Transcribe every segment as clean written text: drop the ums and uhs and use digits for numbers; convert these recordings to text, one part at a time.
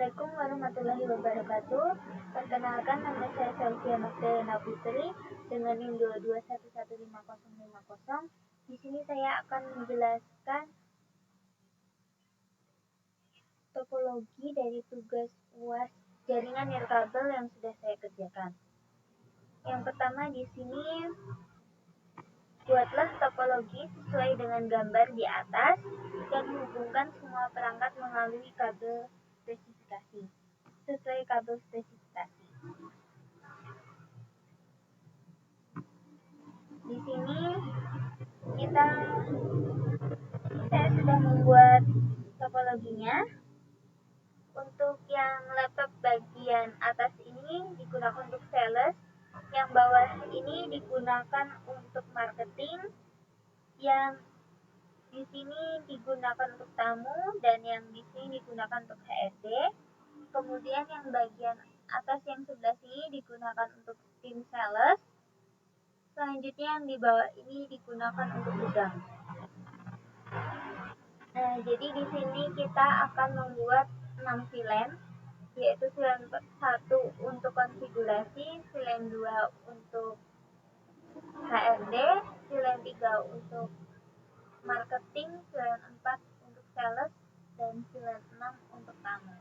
Assalamualaikum warahmatullahi wabarakatuh. Perkenalkan, nama saya Sylvia Magdalena Putri dengan NIM 2211550. Di sini saya akan menjelaskan topologi dari tugas UAS jaringan nirkabel yang sudah saya kerjakan. Yang pertama di sini, buatlah topologi sesuai dengan gambar di atas dan hubungkan semua perangkat melalui kabel spesifikasi. Sesuai kabel spesifikasi. Di sini saya sudah membuat topologinya. Untuk yang laptop bagian atas ini digunakan untuk sales, yang bawah ini digunakan untuk marketing, yang di sini digunakan untuk tamu, dan yang di sini digunakan untuk HRD. Kemudian yang bagian atas yang sebelah sini digunakan untuk tim sales. Selanjutnya yang di bawah ini digunakan untuk gudang. Nah, jadi di sini kita akan membuat 6 VLAN, yaitu VLAN 1 untuk konfigurasi, VLAN 2 untuk HRD, VLAN 3 untuk marketing, VLAN 4 untuk sales, dan VLAN 6 untuk tamu.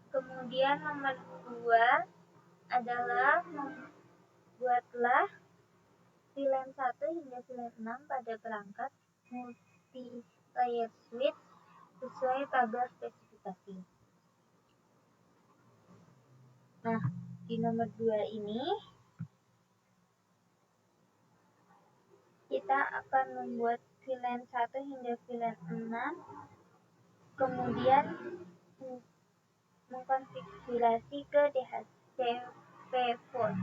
Kemudian nomor 2 adalah membuatlah VLAN 1 hingga VLAN 6 pada perangkat multi-layer switch sesuai tabel spesifikasi. Nah, di nomor 2 ini kita akan membuat VLAN 1 hingga VLAN 6, kemudian mengkonfigurasi ke DHCP port.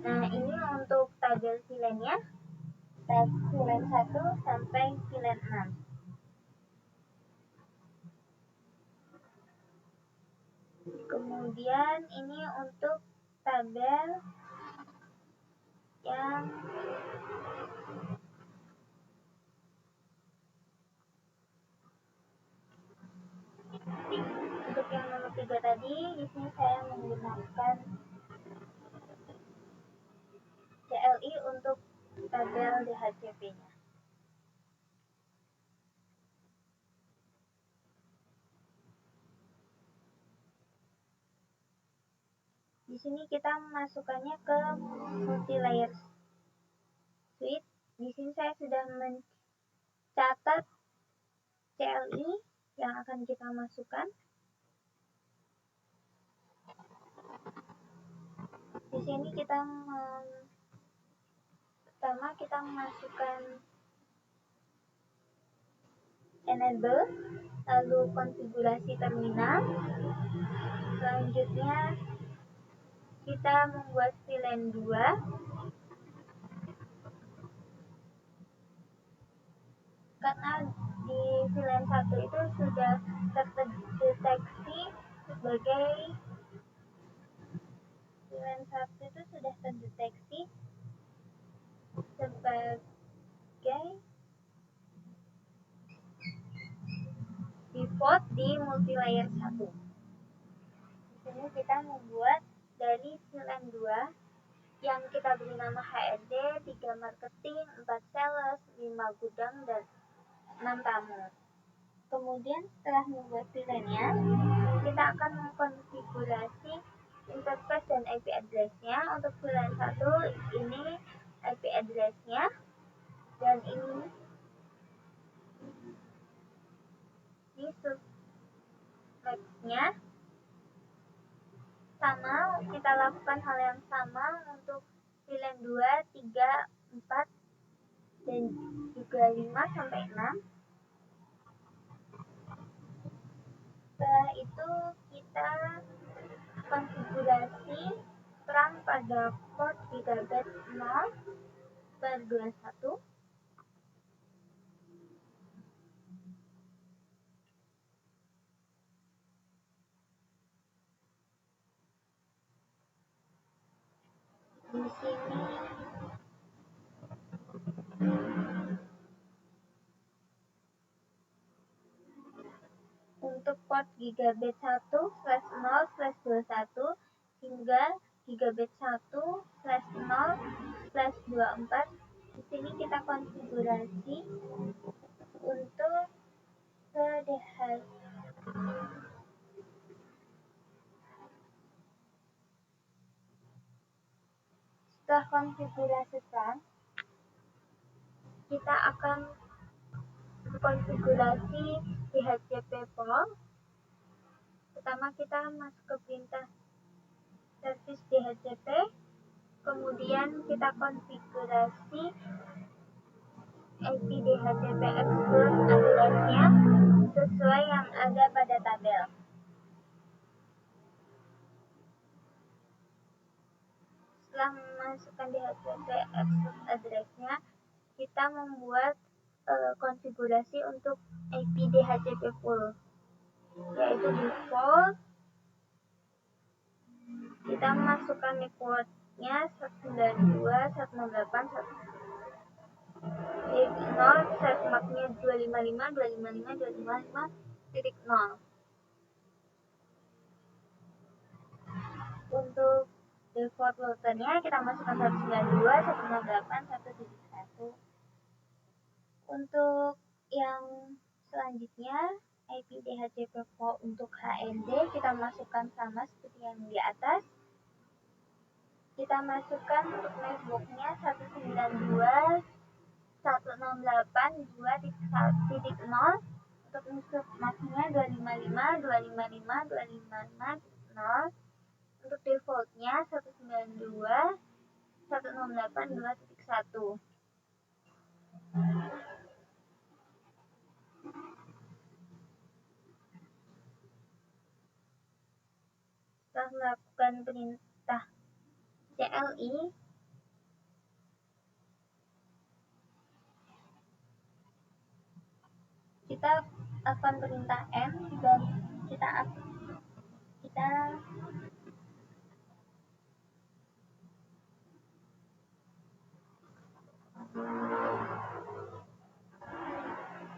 Nah, ini untuk tabel VLAN-nya, VLAN 1 sampai VLAN 6. Kemudian ini untuk tabel yang untuk yang nomor 3 tadi, di sini saya menggunakan CLI untuk tabel DHCP-nya. Di sini kita memasukkannya ke multi-layer switch. Di sini saya sudah mencatat CLI yang akan kita masukkan. Di sini pertama kita memasukkan enable, lalu konfigurasi terminal. Selanjutnya kita membuat VLAN 2. Karena di VLAN 1 itu sudah terdeteksi sebagai default di multilayer 1. Di sini kita membuat dari VLAN 2 yang kita beri nama HRD, 3 marketing, 4 sales, 5 gudang, dan 6 tamu. Kemudian setelah membuat VLAN-nya, kita akan mengkonfigurasi interface dan IP address-nya. Untuk VLAN 1 ini IP address-nya, dan ini subnet-nya. Sama, kita lakukan hal yang sama untuk VLAN 2, 3, 4, dan juga 5 sampai 6. Setelah itu kita konfigurasi terang pada port gigabit 0/21. Setelah 21 di sini untuk port gigabit 1/0/21 hingga gigabit 1/0/24. Di sini kita konfigurasi untuk DHCP. Setelah konfigurasikan, kita akan konfigurasi DHCP port. Pertama kita masuk ke perintah service DHCP, kemudian kita konfigurasi IP DHCP export address-nya sesuai yang ada pada tabel. Setelah memasukkan DHCP export address-nya, kita membuat konfigurasi untuk IP DHCP pool, yaitu default. Kita masukkan defaultnya 192.168.0, servernya 255.255.255.0. Untuk default routernya kita masukkan 192.168.1.1. Untuk yang selanjutnya, IP DHCP port untuk HND kita masukkan sama seperti yang di atas. Kita masukkan untuk networknya 192.168.2.1.0, untuk musuh MAC-nya 255.255.255.0, untuk defaultnya 192.168.2.1. Setelah melakukan perintah CLI, kita akan perintah M dan kita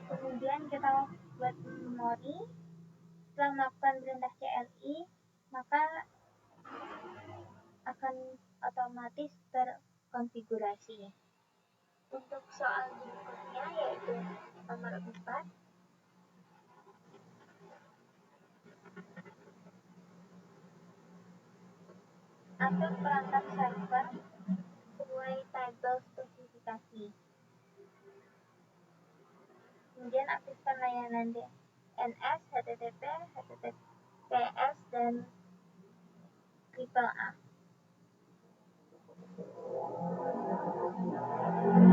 kemudian kita buat memori. Setelah melakukan perintah CLI, maka akan otomatis terkonfigurasi. Untuk soal berikutnya yaitu nomor 4. Atur perangkat server sesuai tabel spesifikasi. Kemudian aktifkan layanan DNS, HTTP, HTTPS, dan AAA.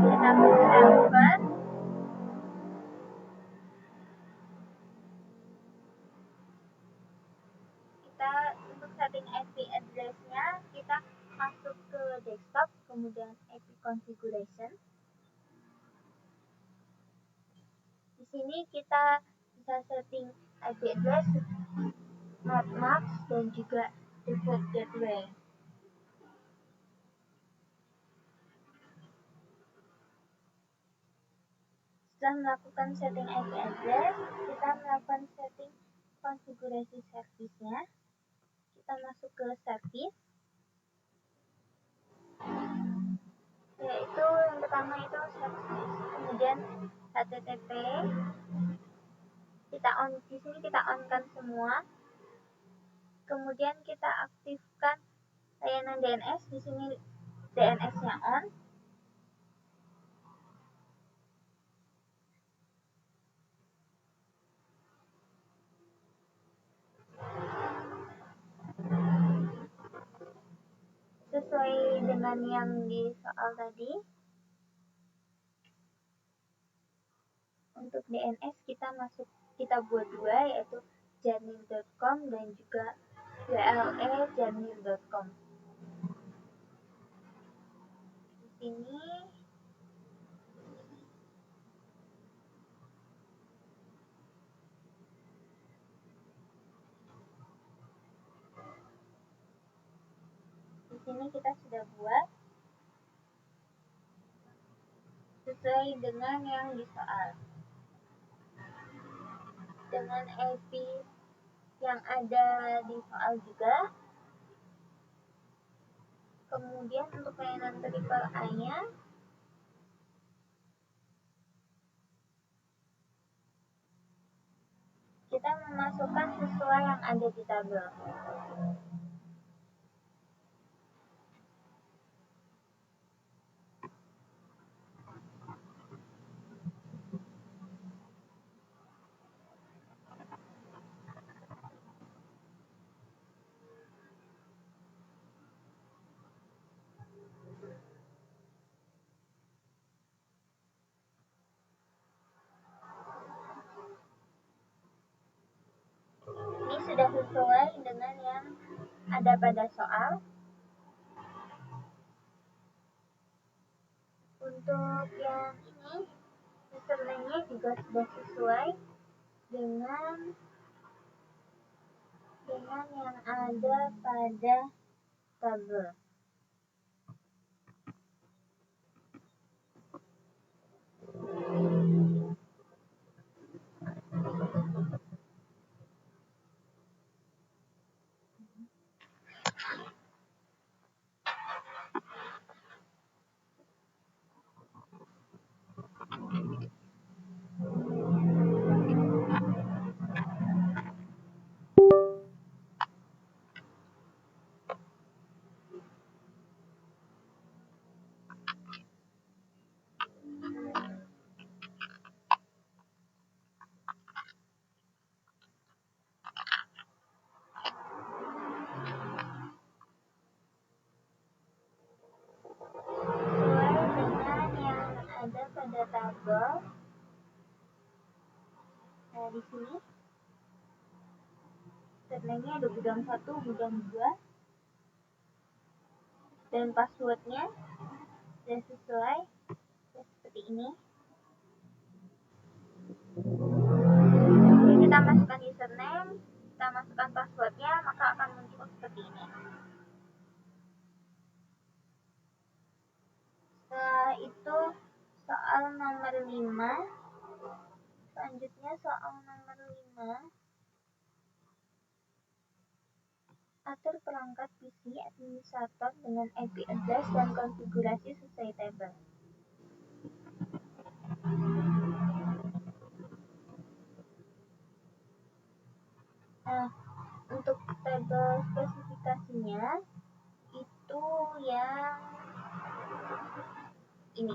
Database server. Kita untuk setting IP address-nya, kita masuk ke desktop, kemudian IP configuration. Di sini kita bisa setting IP address, netmask, dan juga default gateway. Setelah melakukan setting IP address, kita melakukan setting konfigurasi service-nya. Kita masuk ke service, yaitu yang pertama itu service, kemudian HTTP. Di sini kita on-kan semua. Kemudian kita aktifkan layanan DNS. Di sini DNS-nya on. Sesuai dengan yang di soal tadi. Untuk DNS kita buat dua, yaitu jarnir.com dan juga wle.jarnir.com. Di sini kita sudah buat. sesuai dengan yang di soal. Dengan IP yang ada di soal juga. Kemudian untuk layanan triple A-nya kita memasukkan sesuai yang ada di tabel. Ini sudah sesuai dengan yang ada pada soal. Untuk yang ini, username-nya juga sudah sesuai dengan yang ada pada tabel. Sesuai dengan yang ada pada tabel. Nah, di sini username-nya ada gudang 1, gudang 2, dan passwordnya sudah sesuai seperti ini. Jadi kita masukkan username, kita masukkan passwordnya, maka akan muncul seperti ini. Setelah itu soal nomor 5. Selanjutnya soal nomor 5. Atur perangkat PC administrator dengan IP address dan konfigurasi sesuai tabel. Nah, untuk tabel spesifikasinya itu yang ini.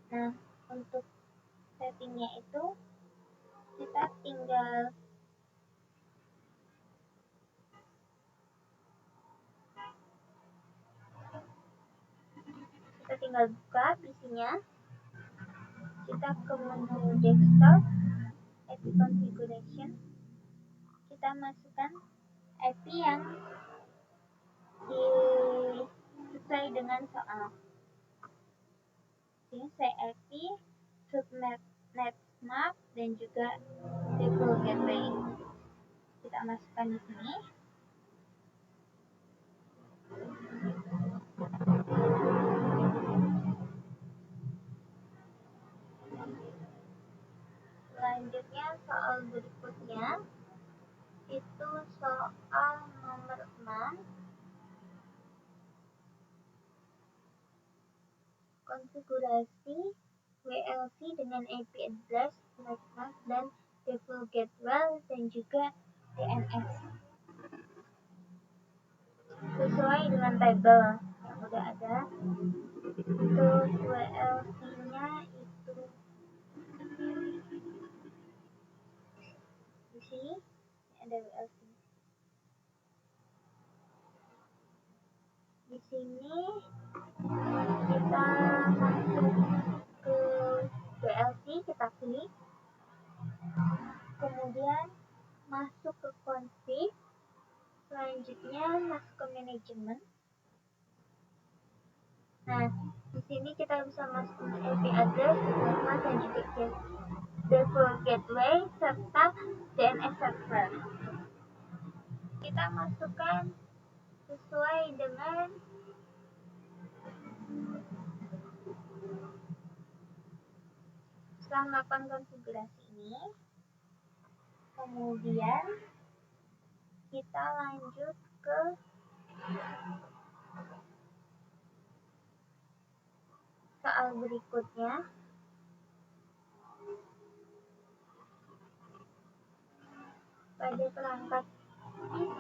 Nah, untuk settingnya itu kita tinggal buka PC-nya, kita ke menu desktop, IP configuration, kita masukkan IP yang sesuai dengan soal. Ini saya IP, subnet, netmap, dan juga default gateway. Kita masukkan di sini. Selanjutnya soal berikutnya itu soal nomor 6. Konfigurasi WLC dengan IP address, netmap, dan default gateway, dan juga DNS. Sesuai dengan tabel yang udah ada. Untuk WLC-nya itu di sini ada WLC. Di sini kita masuk ke WLC, kita klik, kemudian masuk ke config, selanjutnya masuk ke manajemen. Nah, di sini kita bisa masuk ke IP address, network, dan juga default gateway serta DNS server. kita masukkan sesuai dengan setelah melakukan konfigurasi ini, kemudian kita lanjut ke soal berikutnya. Pada perangkat PC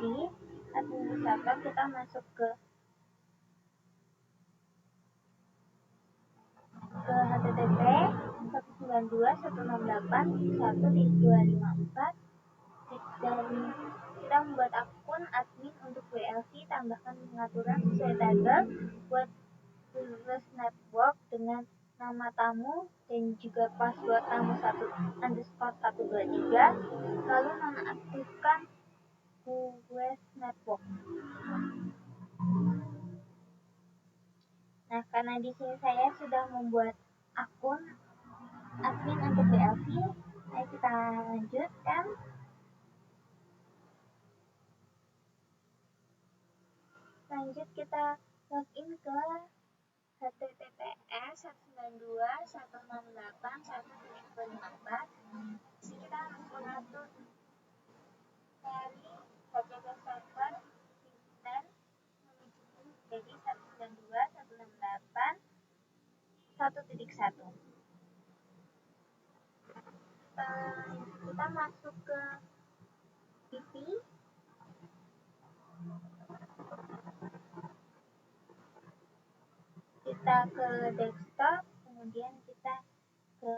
administrator, kita masuk ke http 192.168.1.254 dan kita membuat akun admin untuk WLC, tambahkan pengaturan sesuai table buat Wireless Network dengan nama tamu dan juga password tamu 1_123, lalu nonaktifkan Wireless Network. Nah, karena di sini saya sudah membuat akun admin untuk WLC, ayo kita lanjutkan. Lanjut kita login ke https 192.168.1.254. Di sini kita harus mengatur dari http server dan menjadi 192.168.1.1. Kita masuk ke PC. Kita ke desktop, kemudian kita ke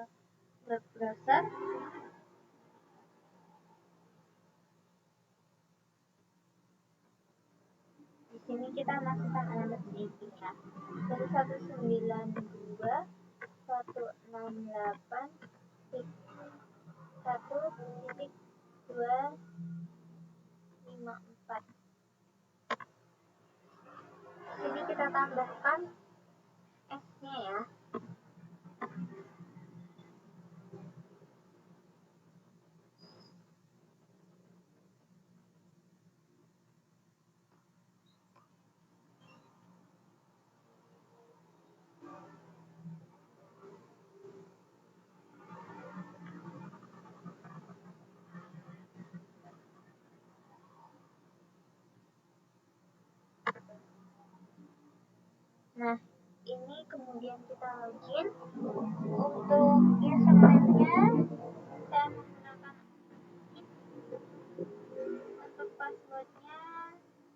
web browser. Di sini kita masukkan alamat IP-nya dari 192.168.1.254. Sini kita tambahkan S-nya ya. Nah, ini kemudian kita login. Untuk username-nya saya menggunakan untuk passwordnya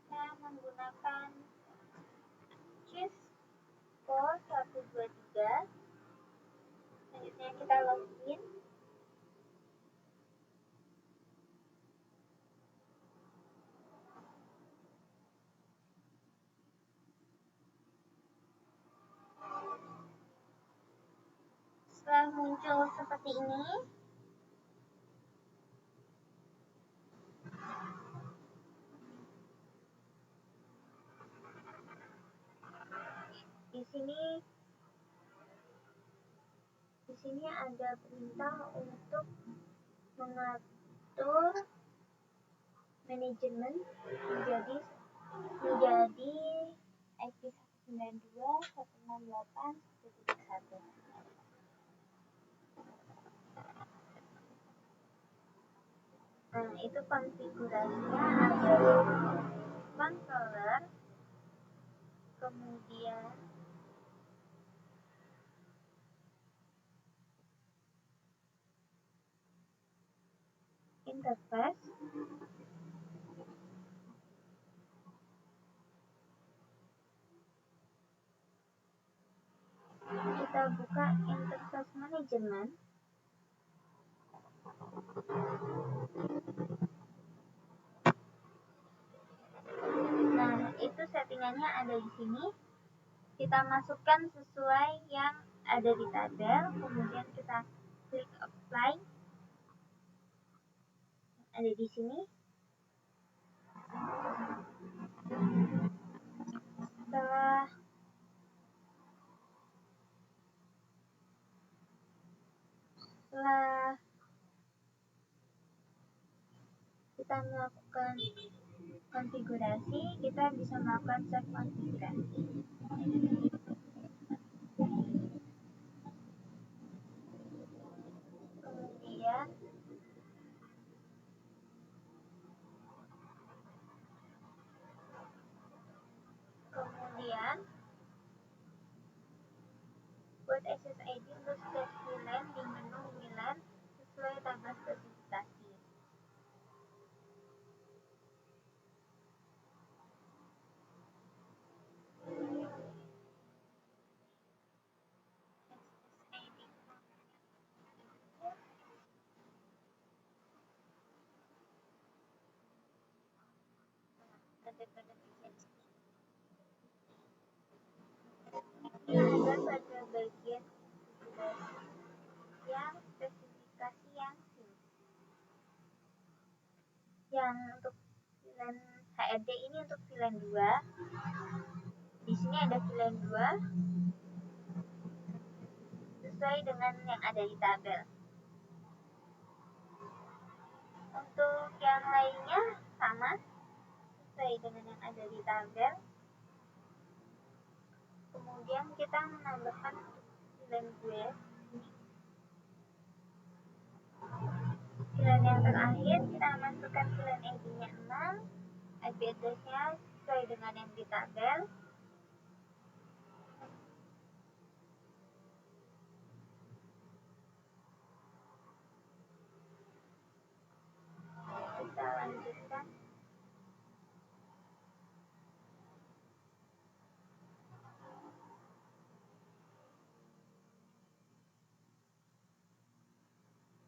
saya menggunakan Cisco123. Selanjutnya kita login. Setelah muncul seperti ini, di sini ada perintah untuk mengatur manajemen menjadi IP 192.168.1. Nah, itu konfigurasinya ada controller, kemudian interface, kita buka interface manajemen. Nah, itu settingannya ada di sini. Kita masukkan sesuai yang ada di tabel, kemudian kita klik apply. Ada di sini. Setelah kita melakukan konfigurasi, kita bisa melakukan save konfigurasi. Kemudian buat SSID untuk setiap VLAN di menu VLAN sesuai tanggal spesifikasi. Ada pada bagian yang spesifikasi yang untuk VLAN HRD ini untuk VLAN 2. Di sini ada VLAN 2 sesuai dengan yang ada di tabel. Untuk yang lainnya sama sesuai dengan yang ada di tabel. Kemudian kita menambahkan VLAN gue. VLAN yang terakhir kita masukkan VLAN ID-nya 6, IP address-nya sesuai dengan yang di tabel. Kita lanjutkan.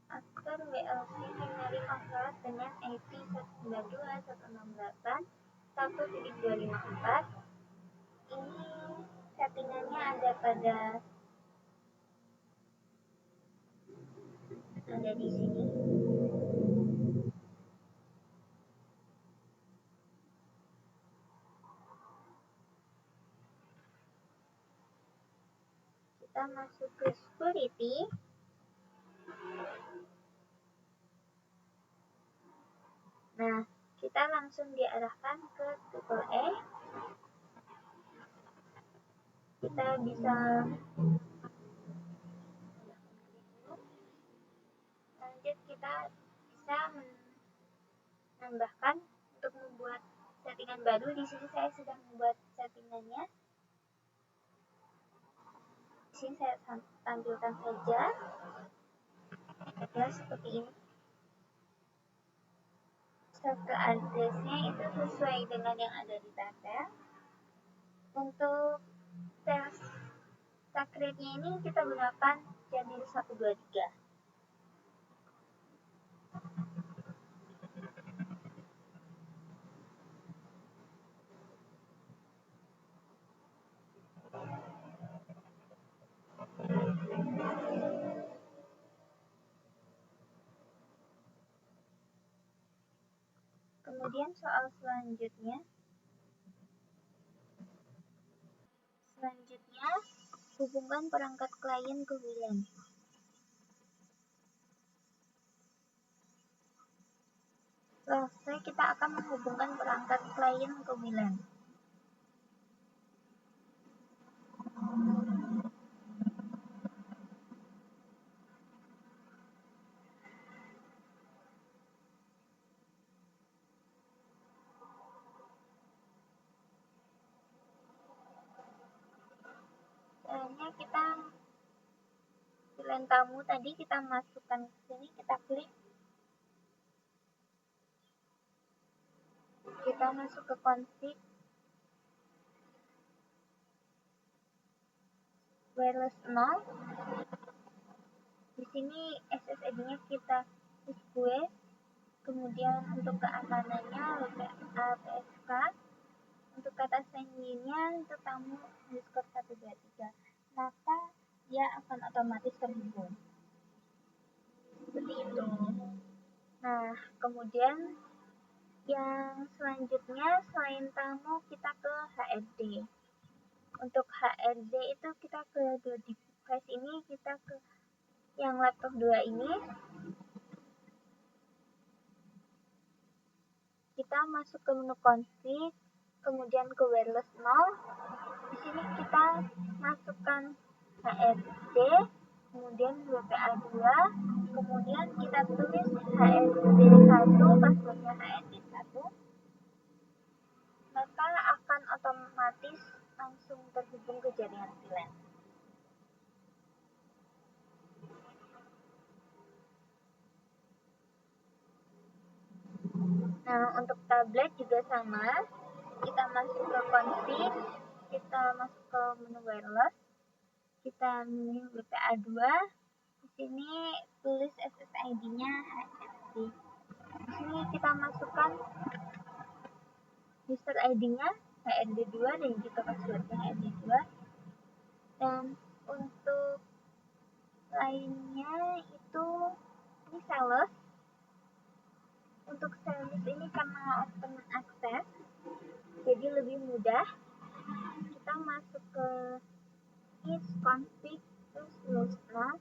Aktor WLC binary controller dengan IP 192.168.1.254. Ini settingannya ada di sini. Kita masuk ke security. Nah, kita langsung diarahkan ke EEE. Kita bisa lanjut, kita bisa menambahkan untuk membuat settingan baru. Di sini saya sudah membuat settingannya. Di sini saya tampilkan saja. Ya, seperti ini. Server address-nya itu sesuai dengan yang ada di tabel. Untuk tes secret-nya ini kita gunakan Jamil 123. Kemudian soal selanjutnya hubungkan perangkat klien ke WLAN. Selesai, kita akan menghubungkan perangkat klien ke WLAN. Caranya kita WLAN tamu tadi kita masukkan ke sini, kita klik. Kita masuk ke config. Wireless 0. Di sini SSID-nya kita request. Kemudian untuk keamanannya APSK. Untuk kata sendirinya untuk tamu _123. Maka dia akan otomatis terhubung. Seperti itu. Nah, kemudian yang selanjutnya selain tamu kita ke HRD. Untuk HRD itu kita ke device ini, kita ke yang laptop 2 ini. kita masuk ke menu config, kemudian ke wireless 0. Di sini kita masukkan HRD, kemudian WPA2, kemudian kita tulis HRD1, passwordnya HRD1, maka akan otomatis langsung terhubung ke jaringan VLAN. Nah, untuk tablet juga sama, kita masuk ke config, kita masuk ke menu wireless, kita milih WPA2, di sini tulis SSID-nya HRD. Di sini kita masukkan user ID-nya HRD2 dan juga passwordnya HRD2. Dan untuk lainnya itu ini sales. Untuk sales ini karena open access, jadi lebih mudah. Kita masuk ke is config terus listnya.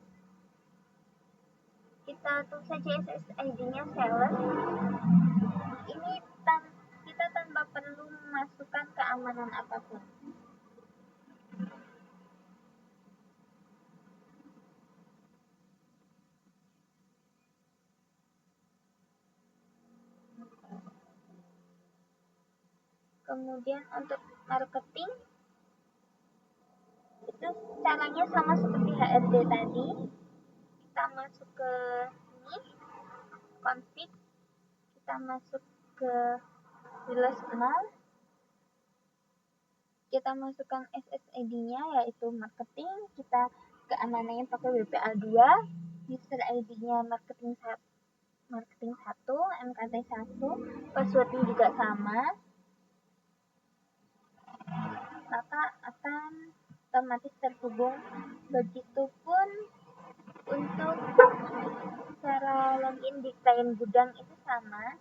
Kita tulis saja SSID-nya sales. Ini kita tanpa perlu memasukkan keamanan apapun. Kemudian untuk marketing itu caranya sama seperti HRD tadi. Kita masuk ke ini config, kita masuk ke wireless 0, kita masukkan SSID-nya yaitu marketing, kita keamanannya pakai WPA2, user ID-nya marketing 1, MKT1, passwordnya juga sama, maka akan otomatis terhubung. Begitupun untuk cara login di klien gudang itu sama.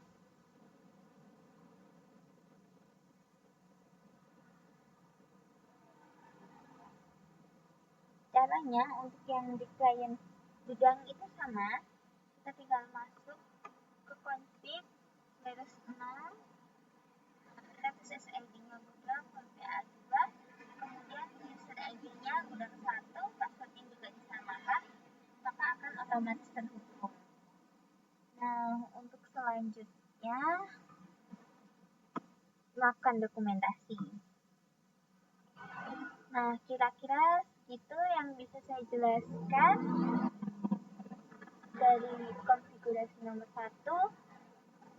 Caranya untuk yang di klien gudang itu sama, kita tinggal masuk ke config, wireless 0, SSID-nya gudang, WPA2, kemudian user ID-nya gudang 1, passwordnya juga disamakan, maka akan otomatis terhubung. Nah, untuk selanjutnya melakukan dokumentasi. Nah, kira-kira itu yang bisa saya jelaskan dari konfigurasi nomor 1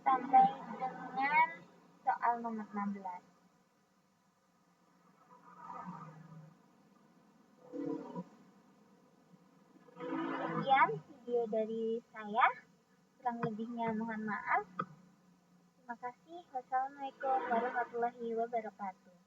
sampai dengan soal nomor 16. Sekian video dari saya, kurang lebihnya mohon maaf. Terima kasih. Wassalamualaikum warahmatullahi wabarakatuh.